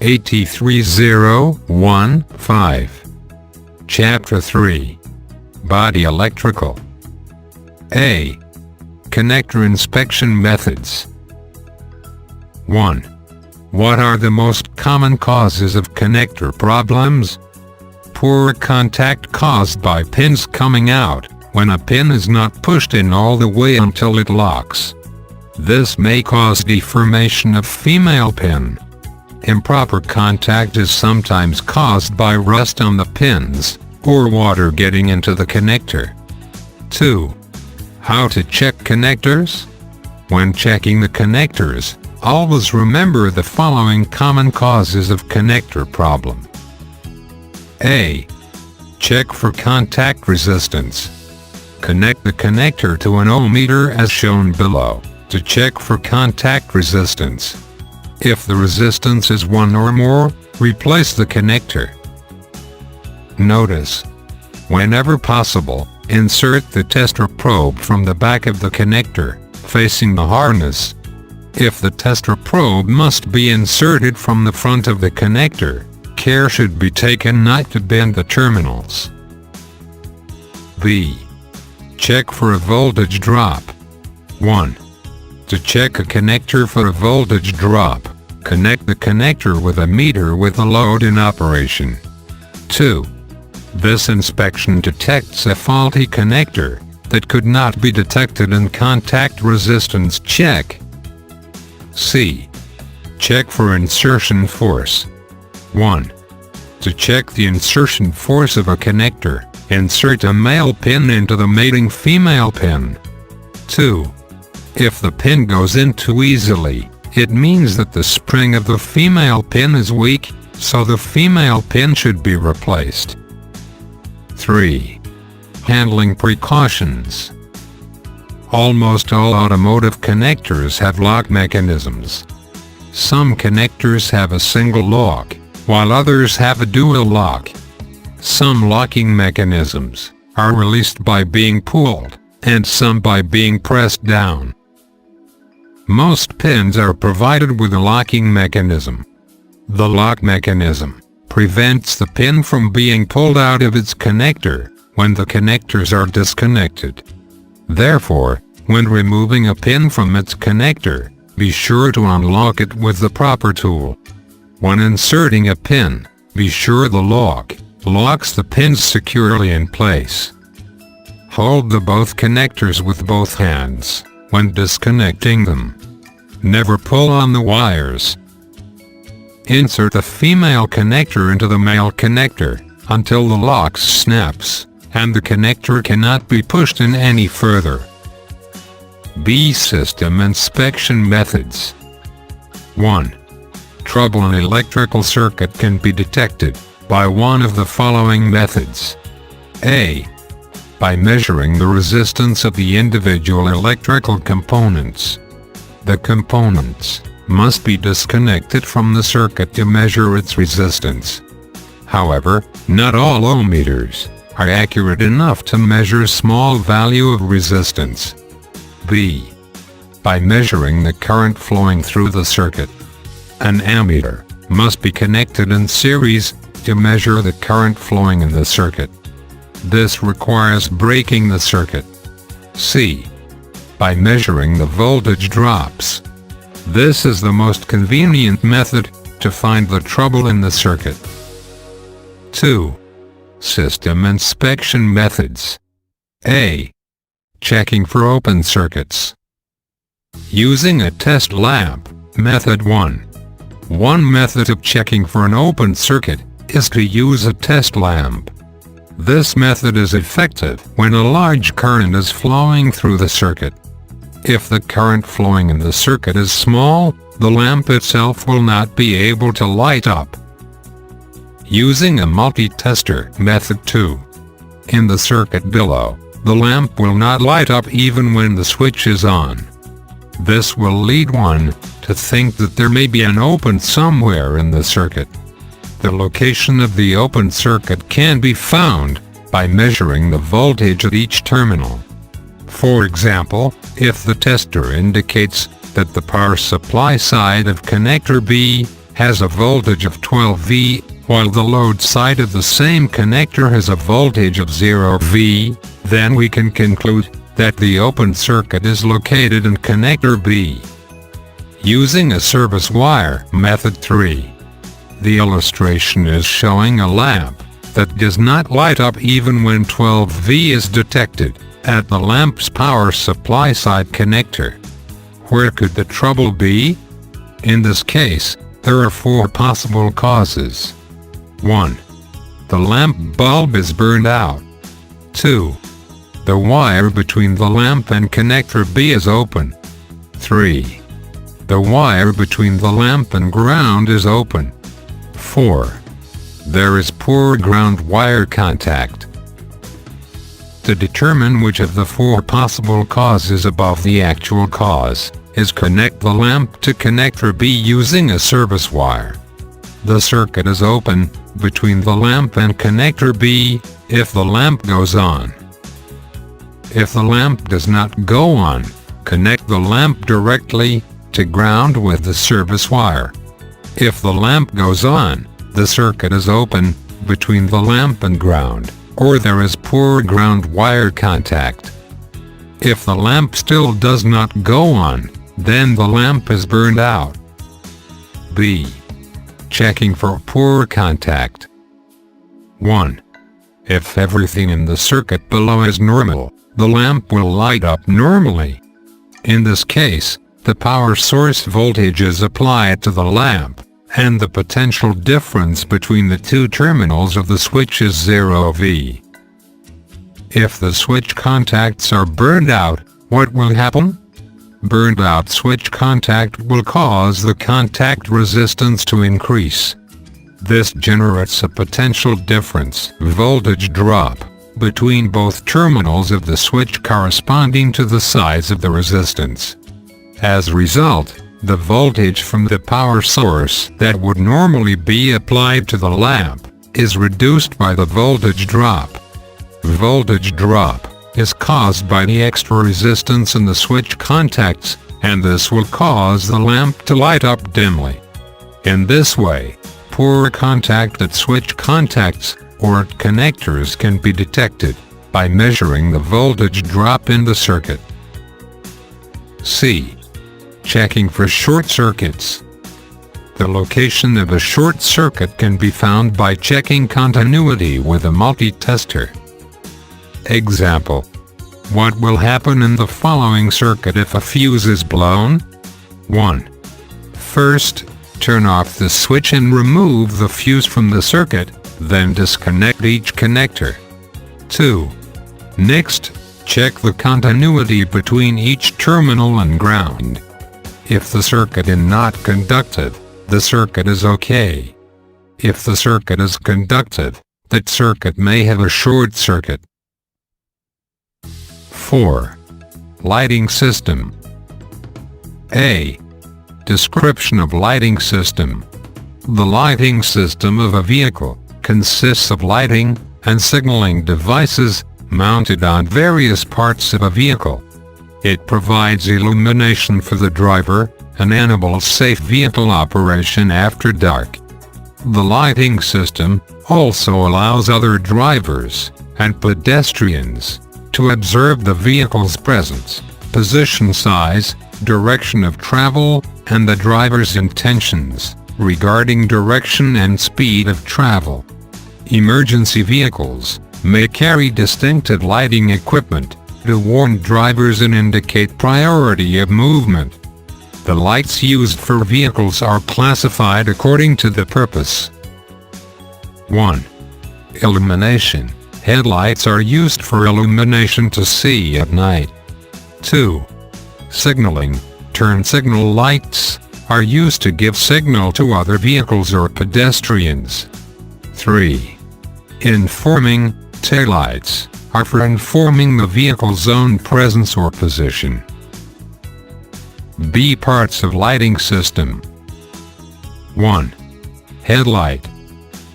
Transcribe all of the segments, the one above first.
AT3015. Chapter 3. Body Electrical. A. Connector Inspection Methods. 1. What are the most common causes of connector problems? Poor contact caused by pins coming out when a pin is not pushed in all the way until it locks. This may cause deformation of female pin. Improper contact is sometimes caused by rust on the pins, or water getting into the connector. 2. How to check connectors? When checking the connectors, always remember the following common causes of connector problem. A. Check for contact resistance. Connect the connector to an ohmmeter as shown below, to check for contact resistance. If the resistance is 1 or more, replace the connector. Notice: whenever possible, insert the tester probe from the back of the connector, facing the harness. If the tester probe must be inserted from the front of the connector, care should be taken not to bend the terminals. B. Check for a voltage drop. 1. To check a connector for a voltage drop, connect the connector with a meter with a load in operation. 2. This inspection detects a faulty connector that could not be detected in contact resistance check. C. Check for insertion force. 1. To check the insertion force of a connector, insert a male pin into the mating female pin. 2. If the pin goes in too easily, it means that the spring of the female pin is weak, so the female pin should be replaced. 3. Handling precautions. Almost all automotive connectors have lock mechanisms. Some connectors have a single lock, while others have a dual lock. Some locking mechanisms are released by being pulled, and some by being pressed down. Most pins are provided with a locking mechanism. The lock mechanism prevents the pin from being pulled out of its connector when the connectors are disconnected. Therefore, when removing a pin from its connector, be sure to unlock it with the proper tool. When inserting a pin, be sure the lock locks the pins securely in place. Hold the both connectors with both hands when disconnecting them. Never pull on the wires. Insert the female connector into the male connector until the lock snaps, and the connector cannot be pushed in any further. B. System inspection methods. 1. Trouble in electrical circuit can be detected by one of the following methods. A. By measuring the resistance of the individual electrical components. The components must be disconnected from the circuit to measure its resistance. However, not all ohmmeters are accurate enough to measure small value of resistance. B. By measuring the current flowing through the circuit. An ammeter must be connected in series to measure the current flowing in the circuit. This requires breaking the circuit. C. By measuring the voltage drops. This is the most convenient method to find the trouble in the circuit. 2. System inspection methods. A. Checking for open circuits. Using a test lamp. Method 1. One method of checking for an open circuit is to use a test lamp. This method is effective when a large current is flowing through the circuit. If the current flowing in the circuit is small, the lamp itself will not be able to light up. Using a multi-tester. Method 2. In the circuit below, the lamp will not light up even when the switch is on. This will lead one to think that there may be an open somewhere in the circuit. The location of the open circuit can be found by measuring the voltage at each terminal. For example, if the tester indicates that the power supply side of connector B has a voltage of 12 V, while the load side of the same connector has a voltage of 0 V, then we can conclude that the open circuit is located in connector B. Using a service wire. Method 3. The illustration is showing a lamp that does not light up even when 12 V is detected at the lamp's power supply side connector. Where could the trouble be? In this case, there are 4 possible causes. 1. The lamp bulb is burned out. 2. The wire between the lamp and connector B is open. 3. The wire between the lamp and ground is open. 4. There is poor ground wire contact. To determine which of the 4 possible causes above the actual cause is connect the lamp to connector B using a service wire. The circuit is open between the lamp and connector B if the lamp goes on. If the lamp does not go on, connect the lamp directly to ground with the service wire. If the lamp goes on, the circuit is open between the lamp and ground, or there is poor ground wire contact. If the lamp still does not go on, then the lamp is burned out. B. Checking for poor contact. 1. If everything in the circuit below is normal, the lamp will light up normally. In this case, the power source voltage is applied to the lamp, and the potential difference between the 2 terminals of the switch is 0 V. If the switch contacts are burned out, what will happen? Burned out switch contact will cause the contact resistance to increase. This generates a potential difference voltage drop between both terminals of the switch corresponding to the size of the resistance. As a result, the voltage from the power source that would normally be applied to the lamp is reduced by the voltage drop. Voltage drop is caused by the extra resistance in the switch contacts, and this will cause the lamp to light up dimly. In this way, poor contact at switch contacts or at connectors can be detected by measuring the voltage drop in the circuit. C. Checking for short circuits. The location of a short circuit can be found by checking continuity with a multi-tester. Example. What will happen in the following circuit if a fuse is blown? 1. First, turn off the switch and remove the fuse from the circuit, then disconnect each connector. 2. Next, check the continuity between each terminal and ground. If the circuit is not conductive, the circuit is okay. If the circuit is conductive, that circuit may have a short circuit. 4. Lighting system. A. Description of lighting system. The lighting system of a vehicle consists of lighting and signaling devices mounted on various parts of a vehicle. It provides illumination for the driver and enables safe vehicle operation after dark. The lighting system also allows other drivers and pedestrians to observe the vehicle's presence, position, size, direction of travel, and the driver's intentions regarding direction and speed of travel. Emergency vehicles may carry distinctive lighting equipment to warn drivers and indicate priority of movement. The lights used for vehicles are classified according to the purpose. 1. Illumination. Headlights are used for illumination to see at night. 2. Signaling. Turn signal lights are used to give signal to other vehicles or pedestrians. 3. Informing. Taillights are for informing the vehicle's own presence or position. B. Parts of lighting system. 1. Headlight.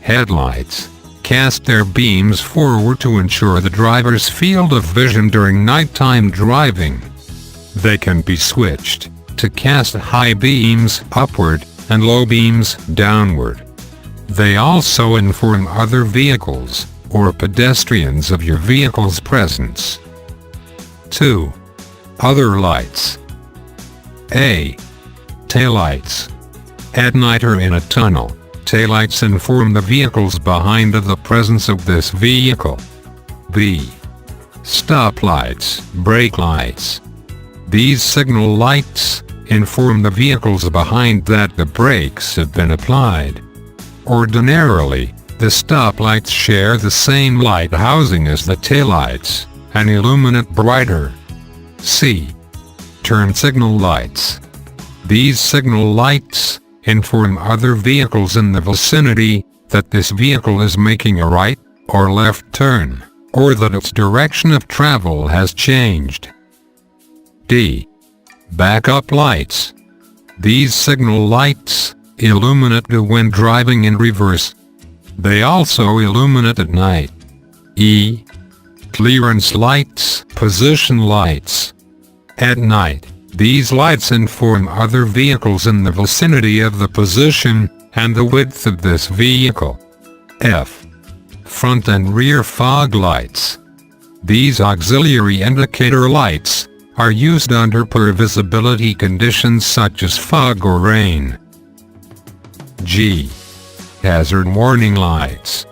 Headlights cast their beams forward to ensure the driver's field of vision during nighttime driving. They can be switched to cast high beams upward and low beams downward. They also inform other vehicles or pedestrians of your vehicle's presence. 2. Other lights. A. Taillights. At night or in a tunnel, taillights inform the vehicles behind of the presence of this vehicle. B. Stoplights, brake lights. These signal lights inform the vehicles behind that the brakes have been applied. Ordinarily, the stoplights share the same light housing as the taillights, and illuminate brighter. C. Turn signal lights. These signal lights inform other vehicles in the vicinity that this vehicle is making a right or left turn, or that its direction of travel has changed. D. Backup lights. These signal lights illuminate when driving in reverse. They also illuminate at night. E. Clearance lights, position lights. At night, these lights inform other vehicles in the vicinity of the position and the width of this vehicle. F. Front and rear fog lights. These auxiliary indicator lights are used under poor visibility conditions such as fog or rain. G. Hazard warning lights.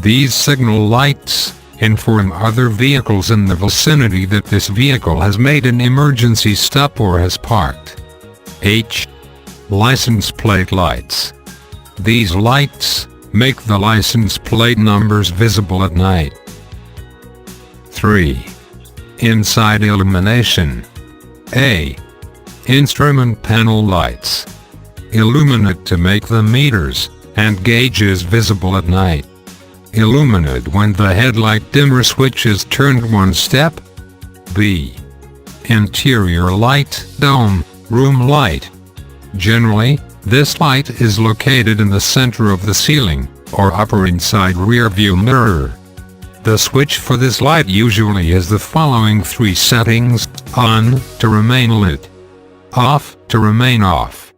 These signal lights inform other vehicles in the vicinity that this vehicle has made an emergency stop or has parked. H. License plate lights. These lights make the license plate numbers visible at night. 3. Inside illumination. A. Instrument panel lights. Illuminate to make the meters and gauges visible at night. Illuminate when the headlight dimmer switch is turned one step. B. Interior light, dome, room light. Generally, this light is located in the center of the ceiling, or upper inside rear view mirror. The switch for this light usually has the following three settings: on, to remain lit; off, to remain off;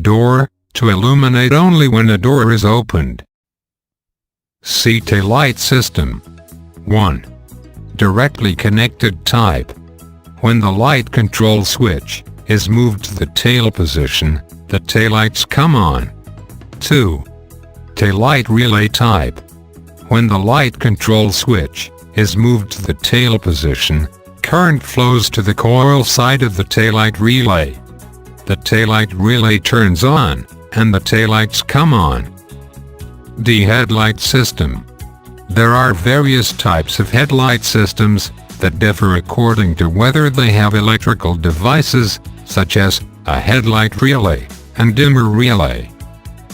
door, to illuminate only when a door is opened. C. Taillight system. 1. Directly connected type. When the light control switch is moved to the tail position, the taillights come on. 2. Taillight relay type. When the light control switch is moved to the tail position, current flows to the coil side of the taillight relay. The taillight relay turns on, and the taillights come on. D. Headlight system. There are various types of headlight systems that differ according to whether they have electrical devices, such as a headlight relay and dimmer relay.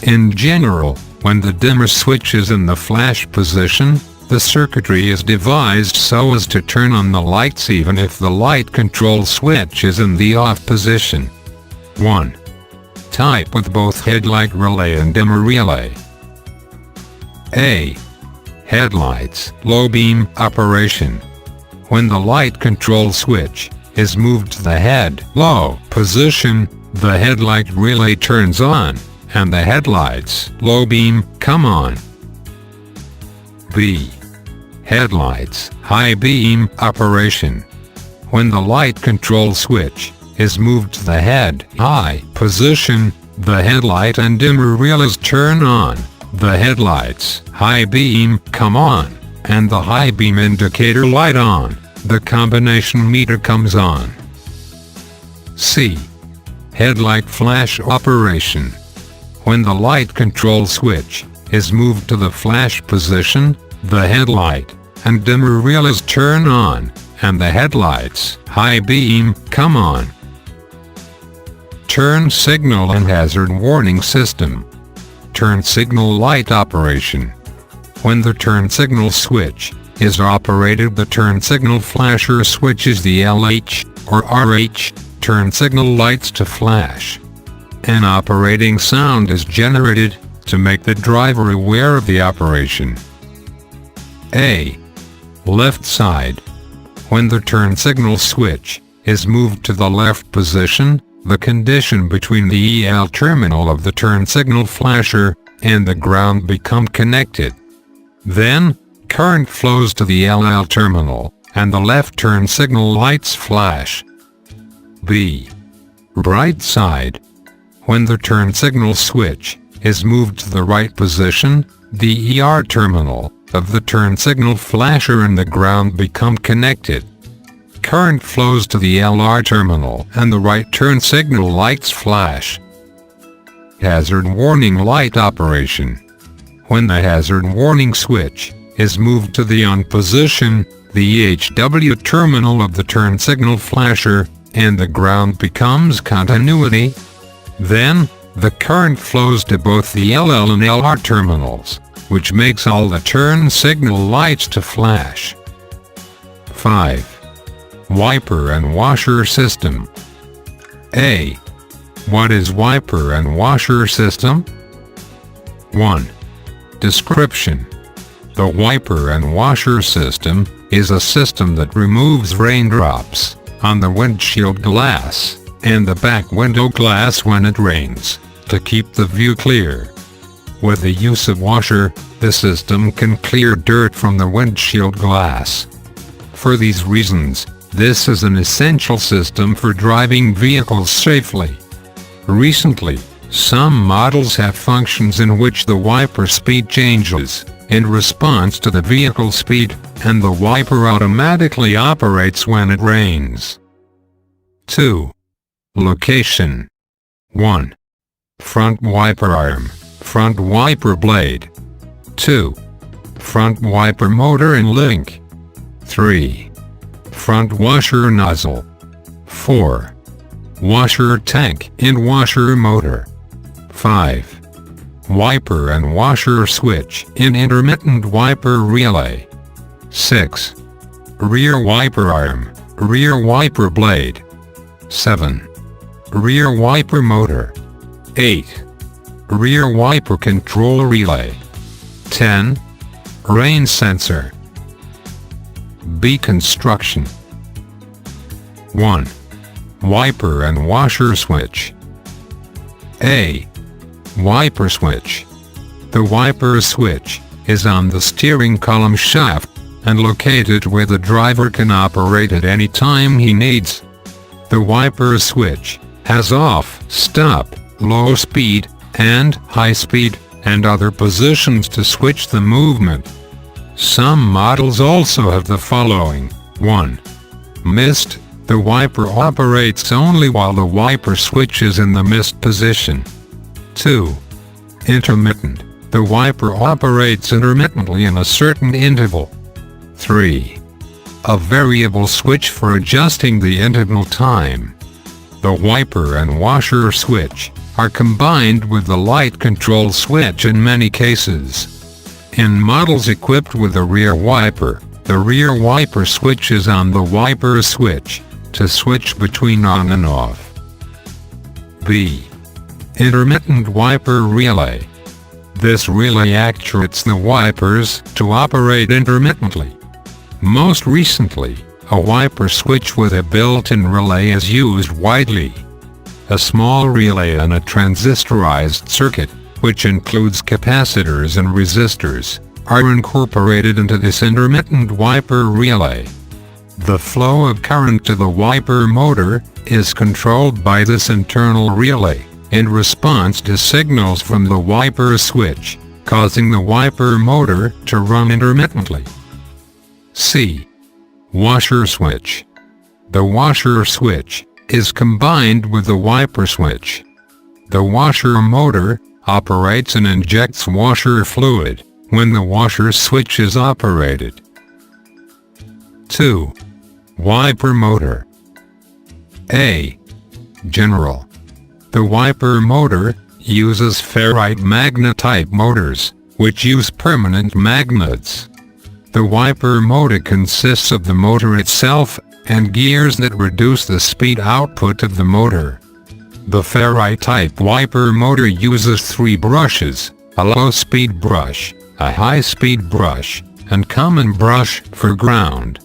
In general, when the dimmer switch is in the flash position, the circuitry is devised so as to turn on the lights even if the light control switch is in the off position. 1. Type with both headlight relay and dimmer relay. A. Headlights, low beam operation. When the light control switch is moved to the head low position, the headlight relay turns on, and the headlights low beam come on. B. Headlights, high beam operation. When the light control switch is moved to the head high position, the headlight and dimmer relays turn on. The headlights high beam come on, and the high beam indicator light on. The combination meter comes on. C. Headlight flash operation. When the light control switch is moved to the flash position, the headlight and dimmer relays turn on, and the headlights high beam come on. Turn signal and hazard warning system. Turn signal light operation. When the turn signal switch is operated, the turn signal flasher switches the LH or RH turn signal lights to flash. An operating sound is generated to make the driver aware of the operation. A. Left side. When the turn signal switch is moved to the left position, the condition between the EL terminal of the turn signal flasher and the ground become connected. Then, current flows to the LL terminal, and the left turn signal lights flash. B. Right side. When the turn signal switch is moved to the right position, the ER terminal of the turn signal flasher and the ground become connected. Current flows to the LR terminal and the right turn signal lights flash. Hazard warning light operation. When the hazard warning switch is moved to the on position, the EHW terminal of the turn signal flasher and the ground becomes continuity. Then, the current flows to both the LL and LR terminals, which makes all the turn signal lights to flash. 5. Wiper and washer system. A. What is wiper and washer system? 1. Description. The wiper and washer system is a system that removes raindrops on the windshield glass and the back window glass when it rains, to keep the view clear. With the use of washer, the system can clear dirt from the windshield glass. For these reasons, this is an essential system for driving vehicles safely. Recently, some models have functions in which the wiper speed changes in response to the vehicle speed, and the wiper automatically operates when it rains. 2. Location. 1. Front wiper arm, front wiper blade. 2. Front wiper motor and link. 3. Front washer nozzle. 4. Washer tank and washer motor. 5. Wiper and washer switch in intermittent wiper relay. 6. Rear wiper arm, rear wiper blade. 7. Rear wiper motor. 8. Rear wiper control relay. 10. Rain sensor. B. Construction. 1. Wiper and washer switch. A. Wiper switch. The wiper switch is on the steering column shaft and located where the driver can operate at any time he needs. The wiper switch has off, stop, low speed, and high speed, and other positions to switch the movement. Some models also have the following. 1. Mist. The wiper operates only while the wiper switch is in the mist position. 2. Intermittent. The wiper operates intermittently in a certain interval. 3. A variable switch for adjusting the interval time. The wiper and washer switch are combined with the light control switch in many cases. In models equipped with a rear wiper, the rear wiper switch is on the wiper switch to switch between on and off. B. Intermittent wiper relay. This relay actuates the wipers to operate intermittently. Most recently, a wiper switch with a built-in relay is used widely. A small relay and a transistorized circuit, which includes capacitors and resistors, are incorporated into this intermittent wiper relay. The flow of current to the wiper motor is controlled by this internal relay in response to signals from the wiper switch, causing the wiper motor to run intermittently. C. Washer switch. The washer switch is combined with the wiper switch. The washer motor operates and injects washer fluid when the washer switch is operated. 2. Wiper motor. A. General. The wiper motor uses ferrite magnet-type motors, which use permanent magnets. The wiper motor consists of the motor itself and gears that reduce the speed output of the motor. The ferrite-type wiper motor uses 3 brushes, a low-speed brush, a high-speed brush, and common brush for ground.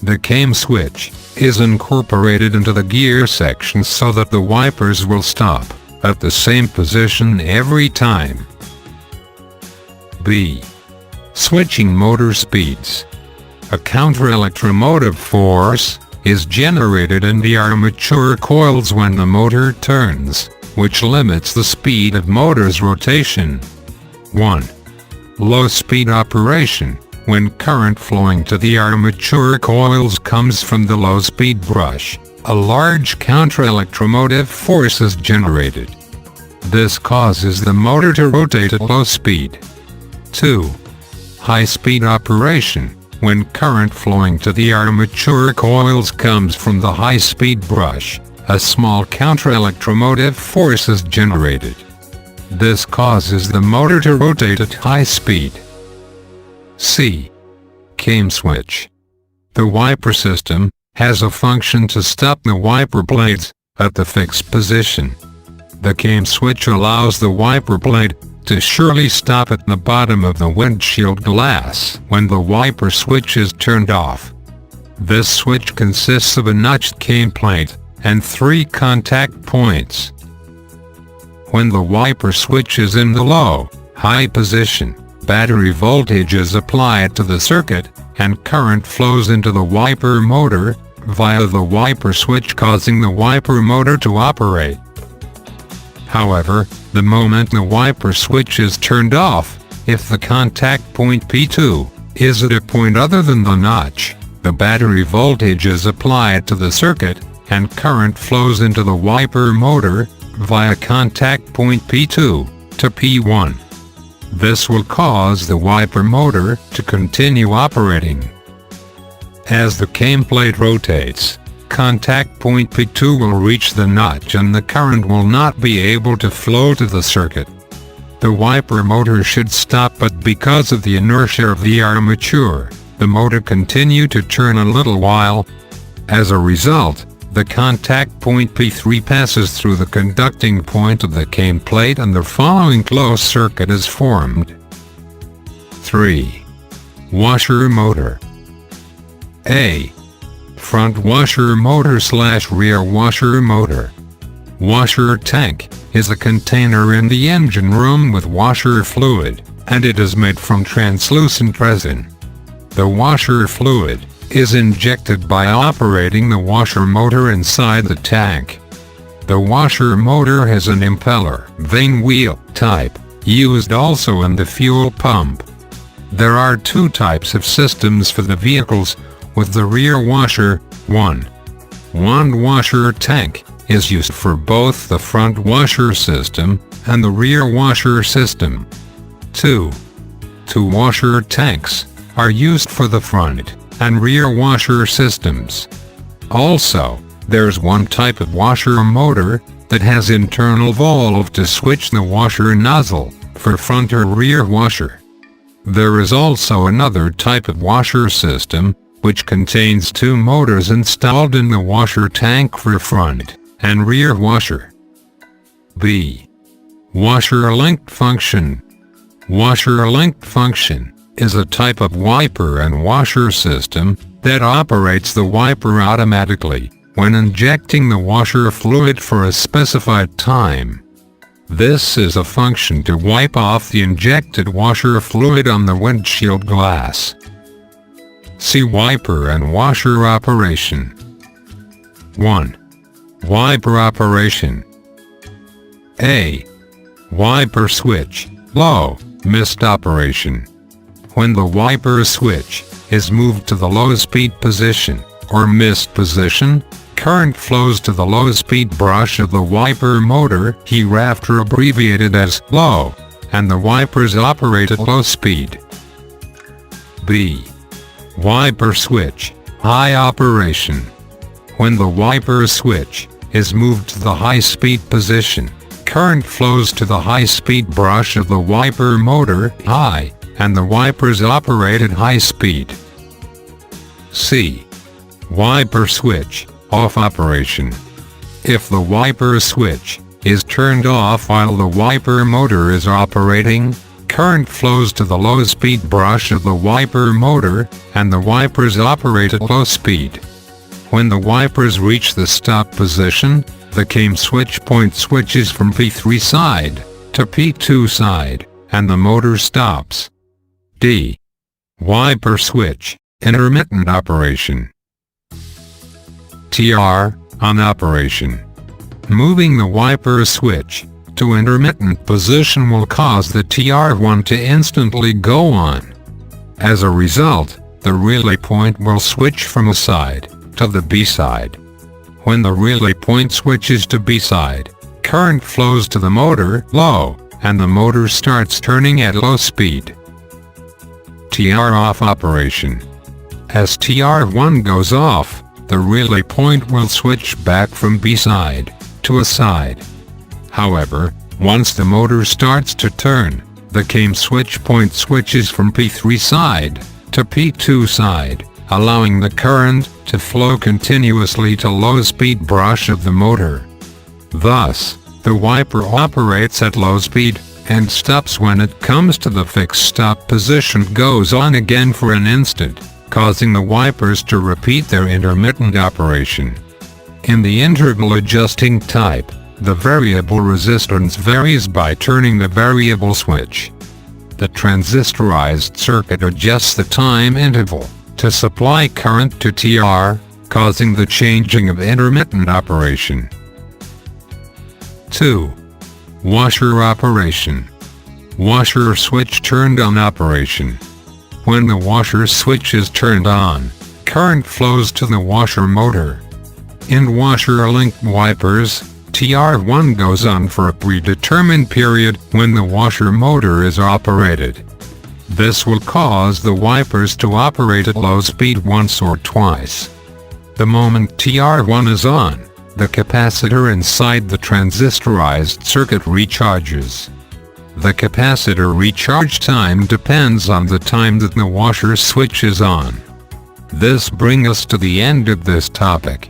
The CAM switch is incorporated into the gear section so that the wipers will stop at the same position every time. B. Switching motor speeds. A counter-electromotive force is generated in the armature coils when the motor turns, which limits the speed of motor's rotation. 1. Low-speed operation. When current flowing to the armature coils comes from the low-speed brush, a large counter-electromotive force is generated. This causes the motor to rotate at low speed. 2. High-speed operation. When current flowing to the armature coils comes from the high-speed brush, a small counter-electromotive force is generated. This causes the motor to rotate at high speed. C. Came switch. The wiper system has a function to stop the wiper blades at the fixed position. The came switch allows the wiper blade to surely stop at the bottom of the windshield glass when the wiper switch is turned off. This switch consists of a notched cane plate and 3 contact points. When the wiper switch is in the low, high position, battery voltage is applied to the circuit, and current flows into the wiper motor via the wiper switch, causing the wiper motor to operate. However, the moment the wiper switch is turned off, if the contact point P2 is at a point other than the notch, the battery voltage is applied to the circuit, and current flows into the wiper motor via contact point P2 to P1. This will cause the wiper motor to continue operating. As the came plate rotates, contact point P2 will reach the notch and the current will not be able to flow to the circuit. The wiper motor should stop, but because of the inertia of the armature, the motor continues to turn a little while. As a result, the contact point P3 passes through the conducting point of the came plate and the following closed circuit is formed. 3. Washer motor. A. Front washer motor / rear washer motor. Washer tank is a container in the engine room with washer fluid, and it is made from translucent resin. The washer fluid is injected by operating the washer motor inside the tank. The washer motor has an impeller vane wheel type, used also in the fuel pump. There are 2 types of systems for the vehicles, with the rear washer. 1. One washer tank is used for both the front washer system and the rear washer system. 2. 2 washer tanks are used for the front and rear washer systems. Also, there's one type of washer motor that has internal valve to switch the washer nozzle for front or rear washer. There is also another type of washer system which contains 2 motors installed in the washer tank for front and rear washer. B. Washer linked function. Washer linked function is a type of wiper and washer system that operates the wiper automatically when injecting the washer fluid for a specified time. This is a function to wipe off the injected washer fluid on the windshield glass. See wiper and washer operation. 1. Wiper operation. A. Wiper switch, low, missed operation. When the wiper switch is moved to the low speed position, or missed position, current flows to the low speed brush of the wiper motor, hereafter abbreviated as low, and the wipers operate at low speed. B. Wiper switch, high operation. When the wiper switch is moved to the high speed position, current flows to the high speed brush of the wiper motor, high, and the wipers operate at high speed. C. Wiper switch, off operation. If the wiper switch is turned off while the wiper motor is operating, current flows to the low speed brush of the wiper motor, and the wipers operate at low speed. When the wipers reach the stop position, the came switch point switches from P3 side to P2 side, and the motor stops. D. Wiper switch, intermittent operation. TR, on operation. Moving the wiper switch to intermittent position will cause the TR1 to instantly go on. As a result, the relay point will switch from A side to the B side. When the relay point switches to B side, current flows to the motor low, and the motor starts turning at low speed. TR off operation. As TR1 goes off, the relay point will switch back from B side to A side. However, once the motor starts to turn, the came switch point switches from P3 side to P2 side, allowing the current to flow continuously to low speed brush of the motor. Thus, the wiper operates at low speed, and stops when it comes to the fixed stop position, goes on again for an instant, causing the wipers to repeat their intermittent operation. In the interval adjusting type, the variable resistance varies by turning the variable switch. The transistorized circuit adjusts the time interval to supply current to TR, causing the changing of intermittent operation. 2. Washer operation. Washer switch turned on operation. When the washer switch is turned on, current flows to the washer motor. In washer-linked wipers, TR1 goes on for a predetermined period when the washer motor is operated. This will cause the wipers to operate at low speed once or twice. The moment TR1 is on, the capacitor inside the transistorized circuit recharges. The capacitor recharge time depends on the time that the washer switch is on. This brings us to the end of this topic.